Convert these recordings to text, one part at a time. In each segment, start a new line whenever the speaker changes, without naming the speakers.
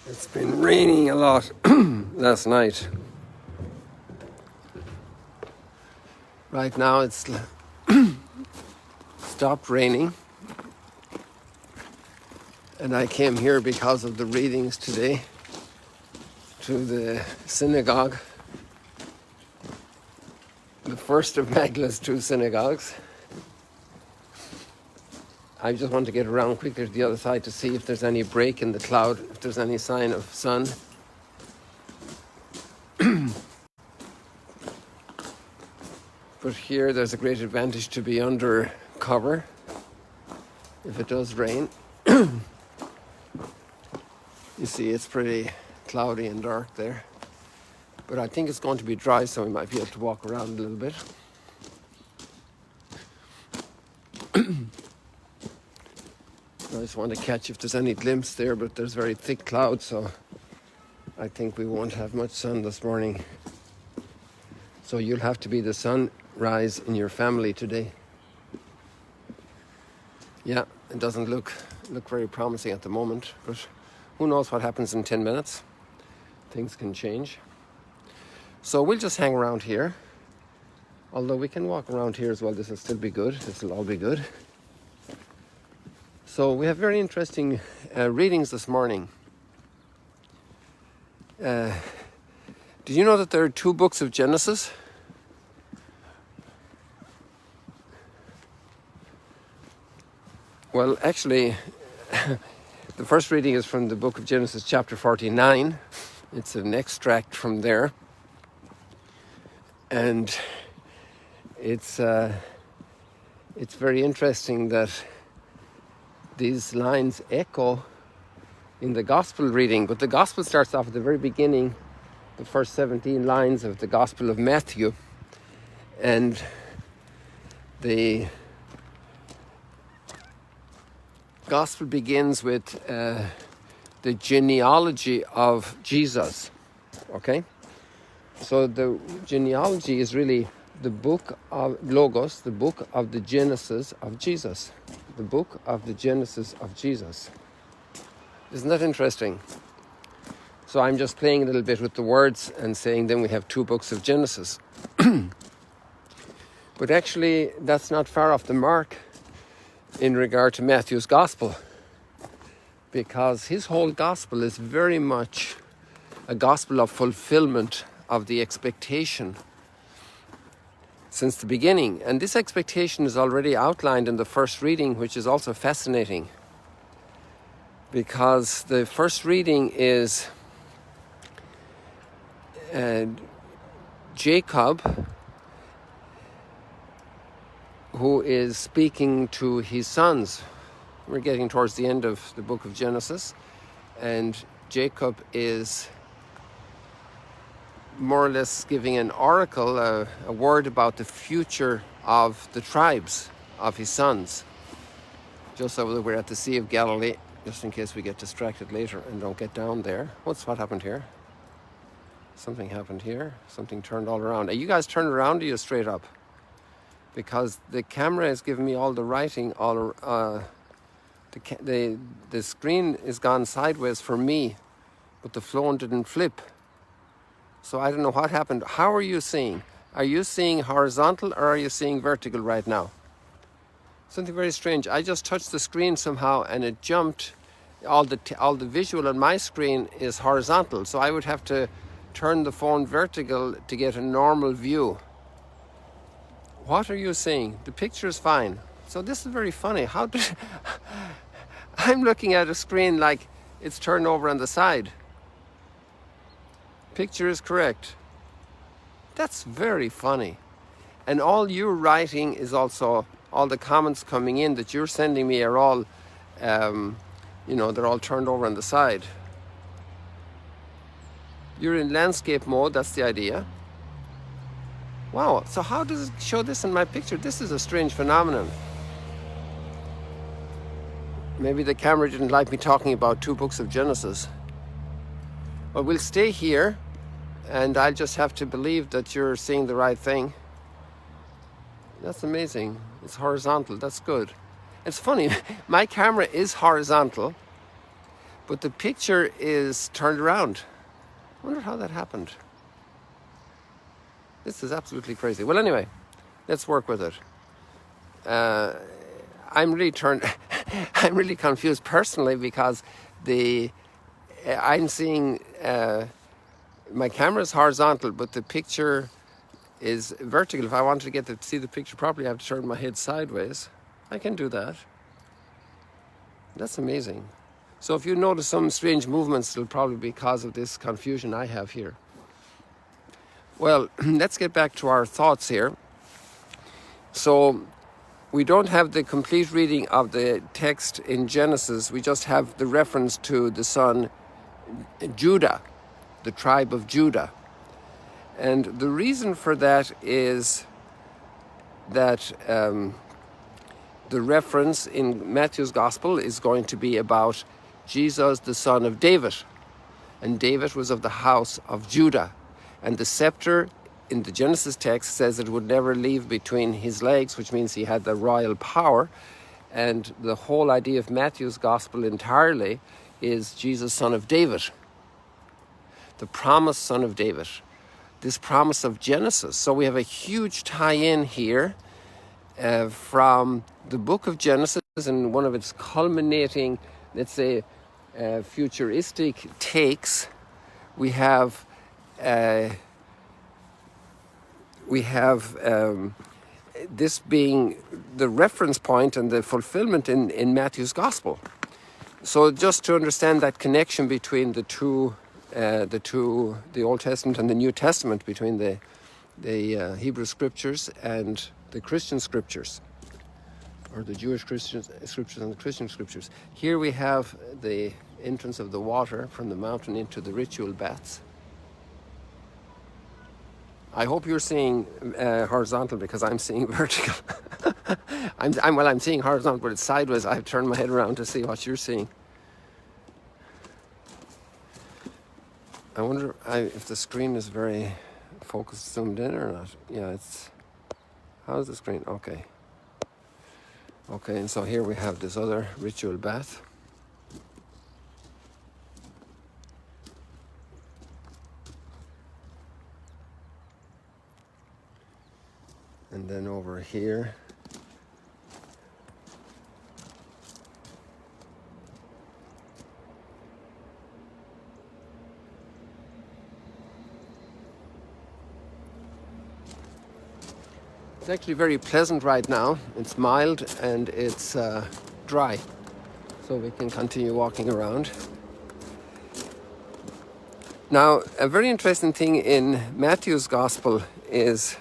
It's been raining a lot last night. Right now it's stopped raining, and I came here because of the readings today to the synagogue, the first of Magdala's two synagogues. I just want to get around quickly to the other side to see if there's any break in the cloud, if there's any sign of sun. But here there's a great advantage to be under cover if it does rain. You see it's pretty cloudy and dark there. But I think it's going to be dry, so we might be able to walk around a little bit. I just want to catch if there's any glimpse there, but there's very thick clouds, so I think we won't have much sun this morning. So you'll have to be the sunrise in your family today. Yeah, it doesn't look very promising at the moment, but who knows what happens in 10 minutes. Things can change. So we'll just hang around here. Although we can walk around here as well. This will still be good. This will all be good. So we have very interesting readings this morning. Did you know that there are 2 books of Genesis? Well, actually, the first reading is from the book of Genesis, chapter 49. It's an extract from there. And it's very interesting that these lines echo in the gospel reading, but the gospel starts off at the very beginning, the first 17 lines of the Gospel of Matthew, and the gospel begins with the genealogy of Jesus. Okay, so the genealogy is really the book of Logos, the book of the Genesis of Jesus. The book of the Genesis of Jesus. Isn't that interesting? So I'm just playing a little bit with the words and saying then we have 2 books of Genesis. But actually that's not far off the mark in regard to Matthew's gospel, because his whole gospel is very much a gospel of fulfillment of the expectation since the beginning. And this expectation is already outlined in the first reading, which is also fascinating, because the first reading is Jacob, who is speaking to his sons. We're getting towards the end of the book of Genesis, and Jacob is more or less giving an oracle, a word about the future of the tribes of his sons. Just over there, we're at the Sea of Galilee, just in case we get distracted later and don't get down there. What happened here? Something happened here. Something turned all around. Are you guys turned around, or are you straight up? Because the camera is giving me all the writing, the screen is gone sideways for me, but the phone didn't flip. So I don't know what happened. How are you seeing? Are you seeing horizontal or are you seeing vertical right now? Something very strange. I just touched the screen somehow and it jumped. All the visual on my screen is horizontal, so I would have to turn the phone vertical to get a normal view. What are you seeing? The picture is fine. So this is very funny. I'm looking at a screen like it's turned over on the side. Picture is correct. That's very funny. And all you're writing is also, all the comments coming in that you're sending me are all, they're all turned over on the side. You're in landscape mode, that's the idea. Wow, so how does it show this in my picture? This is a strange phenomenon. Maybe the camera didn't like me talking about 2 books of Genesis. Well, we'll stay here, and I'll just have to believe that you're seeing the right thing. That's amazing. It's horizontal. That's good. It's funny. My camera is horizontal, but the picture is turned around. I wonder how that happened. This is absolutely crazy. Well, anyway, let's work with it. I'm really confused personally, because I'm seeing my camera is horizontal, but the picture is vertical. If I wanted to get to see the picture properly, I have to turn my head sideways. I can do that. That's amazing. So if you notice some strange movements, it'll probably be because of this confusion I have here. Well, let's get back to our thoughts here. So we don't have the complete reading of the text in Genesis. We just have the reference to the son Judah, the tribe of Judah. And the reason for that is that the reference in Matthew's Gospel is going to be about Jesus, the son of David. And David was of the house of Judah. And the scepter in the Genesis text says it would never leave between his legs, which means he had the royal power. And the whole idea of Matthew's Gospel entirely is Jesus, son of David, the promised son of David, this promise of Genesis. So we have a huge tie-in here from the book of Genesis and one of its culminating, let's say, futuristic takes. We have this being the reference point and the fulfillment in Matthew's Gospel. So just to understand that connection between the Old Testament and the New Testament, between the Hebrew Scriptures and the Christian Scriptures, or the Jewish Christian Scriptures and the Christian Scriptures. Here we have the entrance of the water from the mountain into the ritual baths. I hope you're seeing horizontal, because I'm seeing vertical. I'm seeing horizontal, but it's sideways. I've turned my head around to see what you're seeing. I wonder if the screen is very focused, zoomed in or not. Yeah, it's... How's the screen? Okay. Okay, and so here we have this other ritual bath. And then over here, it's actually very pleasant right now. It's mild and it's dry, so we can continue walking around. Now, a very interesting thing in Matthew's Gospel is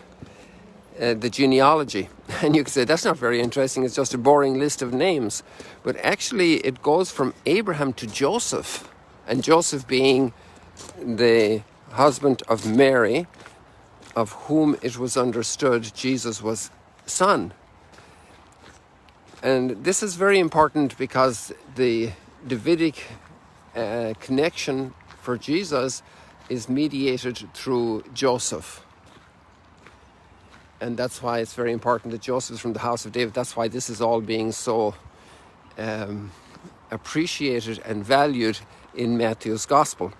the genealogy. And you could say, that's not very interesting, it's just a boring list of names. But actually, it goes from Abraham to Joseph, and Joseph being the husband of Mary, of whom it was understood Jesus was son. And this is very important because the Davidic connection for Jesus is mediated through Joseph. And that's why it's very important that Joseph is from the house of David. That's why this is all being so appreciated and valued in Matthew's Gospel.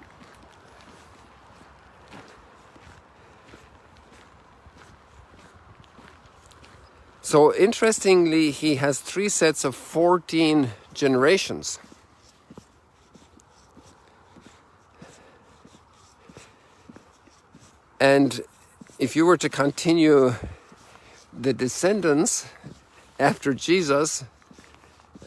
So interestingly, he has 3 sets of 14 generations. And if you were to continue the descendants after Jesus,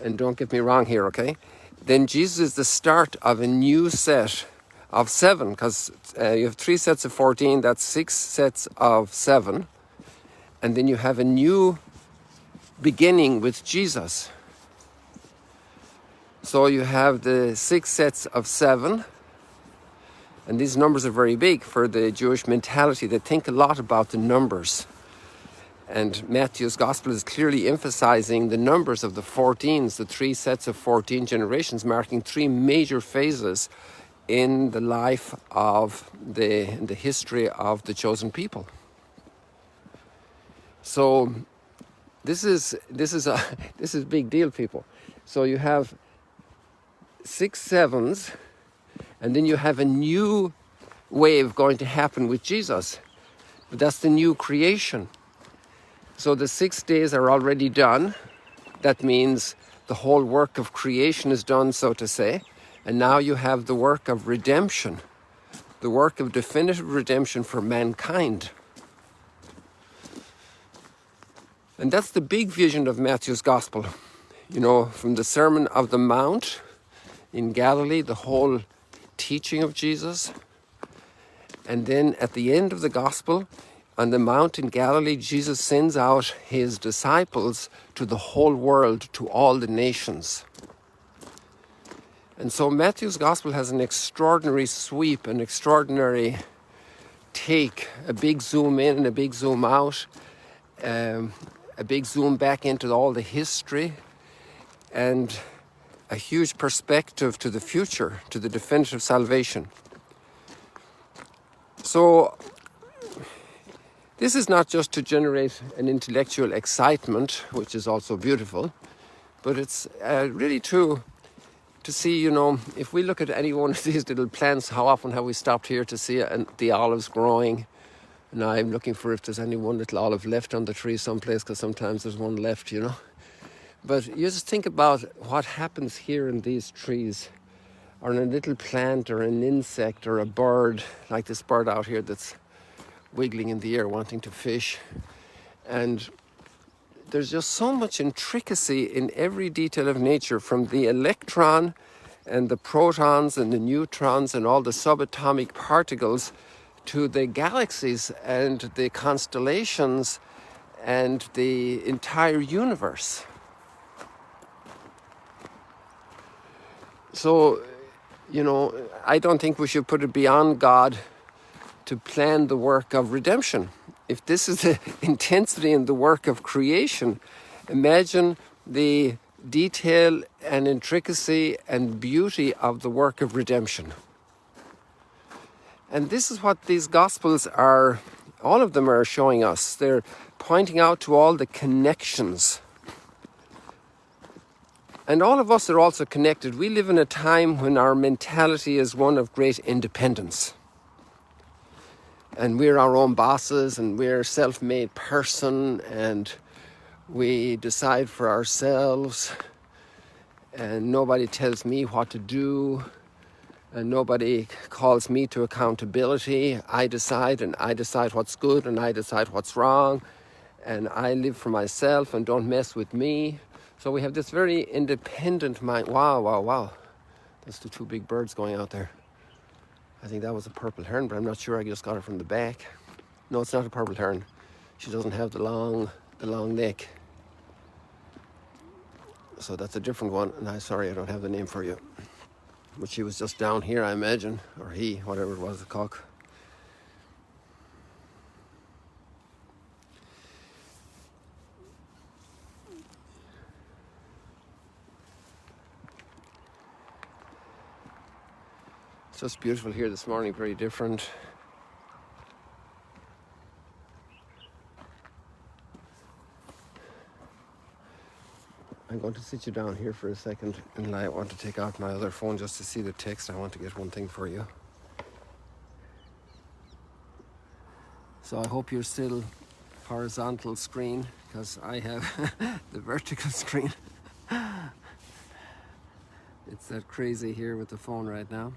and don't get me wrong here, okay, then Jesus is the start of a new set of 7, because you have 3 sets of 14, that's 6 sets of 7. And then you have a new beginning with Jesus. So you have the 6 sets of 7. And these numbers are very big for the Jewish mentality. They think a lot about the numbers. And Matthew's Gospel is clearly emphasizing the numbers of the 14s, the 3 sets of 14 generations, marking 3 major phases in the life of the history of the chosen people. So this is a big deal, people. So you have 6 sevens, and then you have a new wave going to happen with Jesus. But that's the new creation. So the 6 days are already done. That means the whole work of creation is done, so to say. And now you have the work of redemption, the work of definitive redemption for mankind. And that's the big vision of Matthew's Gospel. You know, from the Sermon of the Mount in Galilee, the whole teaching of Jesus. And then at the end of the Gospel, on the Mount in Galilee, Jesus sends out his disciples to the whole world, to all the nations. And so Matthew's Gospel has an extraordinary sweep, an extraordinary take, a big zoom in and a big zoom out, a big zoom back into all the history, and a huge perspective to the future, to the definitive salvation. So this is not just to generate an intellectual excitement, which is also beautiful, but it's really to see, you know, if we look at any one of these little plants, how often have we stopped here to see the olives growing? And I'm looking for if there's any one little olive left on the tree someplace, because sometimes there's one left, you know. But you just think about what happens here in these trees, or in a little plant, or an insect, or a bird, like this bird out here that's wiggling in the air wanting to fish. And there's just so much intricacy in every detail of nature, from the electron and the protons and the neutrons and all the subatomic particles to the galaxies and the constellations and the entire universe. So, you know, I don't think we should put it beyond God to plan the work of redemption. If this is the intensity in the work of creation, imagine the detail and intricacy and beauty of the work of redemption. And this is what these Gospels are, all of them are showing us. They're pointing out to all the connections. And all of us are also connected. We live in a time when our mentality is one of great independence. And we're our own bosses, and we're a self-made person, and we decide for ourselves, and nobody tells me what to do, and nobody calls me to accountability. I decide, and I decide what's good, and I decide what's wrong, and I live for myself, and don't mess with me. So we have this very independent mind. Wow, wow, wow. That's the 2 big birds going out there. I think that was a purple heron, but I'm not sure. I just got her from the back. No, it's not a purple heron. She doesn't have the long neck. So that's a different one. And I'm sorry, I don't have the name for you. But she was just down here, I imagine. Or he, whatever it was, the cock. It's just beautiful here this morning, very different. I'm going to sit you down here for a second, and I want to take out my other phone just to see the text. I want to get one thing for you. So I hope you're still horizontal screen, because I have the vertical screen. It's that crazy here with the phone right now.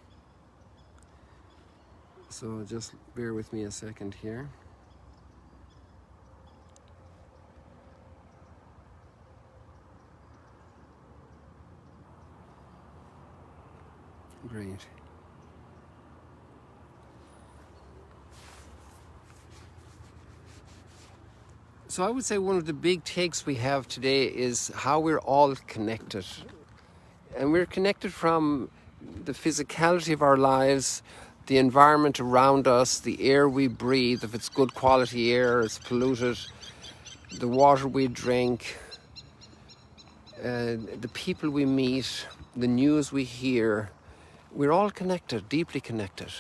So just bear with me a second here. Great. So I would say one of the big takes we have today is how we're all connected. And we're connected from the physicality of our lives, the environment around us, the air we breathe, if it's good quality air, it's polluted, the water we drink, the people we meet, the news we hear. We're all connected, deeply connected.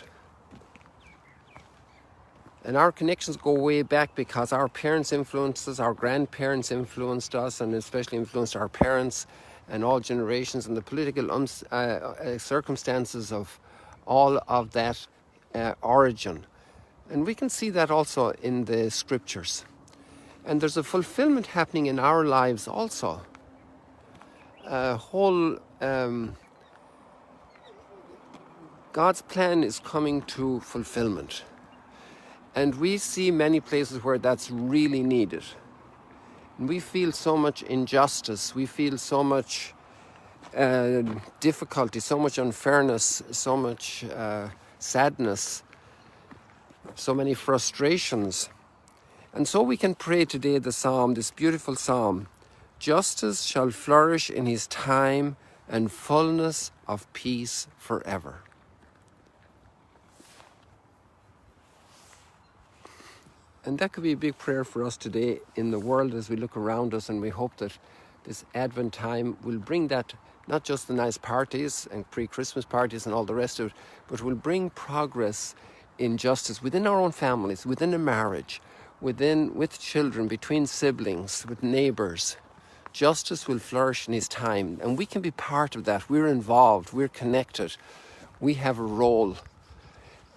And our connections go way back because our parents influenced us, our grandparents influenced us, and especially influenced our parents. and all generations, and the political circumstances of all of that origin. And we can see that also in the scriptures. And there's a fulfillment happening in our lives also. God's plan is coming to fulfillment. And we see many places where that's really needed. And we feel so much injustice, we feel so much difficulty, so much unfairness, so much sadness, so many frustrations. And so we can pray today the psalm, this beautiful psalm: justice shall flourish in his time, and fullness of peace forever. And that could be a big prayer for us today in the world as we look around us, and we hope that this Advent time will bring that, not just the nice parties and pre-Christmas parties and all the rest of it, but will bring progress in justice within our own families, within a marriage, with children, between siblings, with neighbours. Justice will flourish in his time, and we can be part of that. We're involved, we're connected, we have a role.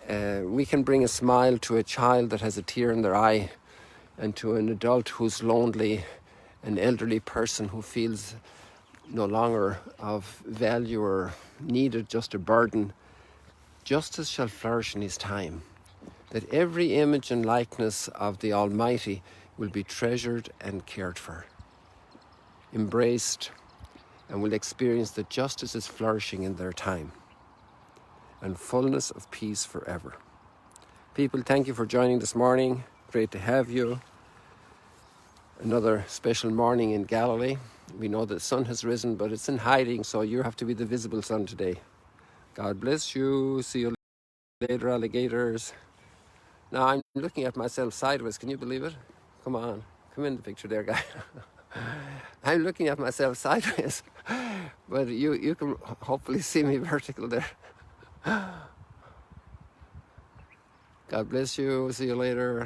We can bring a smile to a child that has a tear in their eye, and to an adult who's lonely, an elderly person who feels no longer of value or needed, just a burden. Justice shall flourish in his time, that every image and likeness of the Almighty will be treasured and cared for, embraced, and will experience that justice is flourishing in their time, and fullness of peace forever. People, thank you for joining this morning. Great to have you. Another special morning in Galilee. We know the sun has risen, but it's in hiding, so you have to be the visible sun today. God bless you. See you later, alligators. Now I'm looking at myself sideways. Can you believe it? Come on. Come in the picture there, guy. I'm looking at myself sideways, but you can hopefully see me vertical there. God bless you. See you later.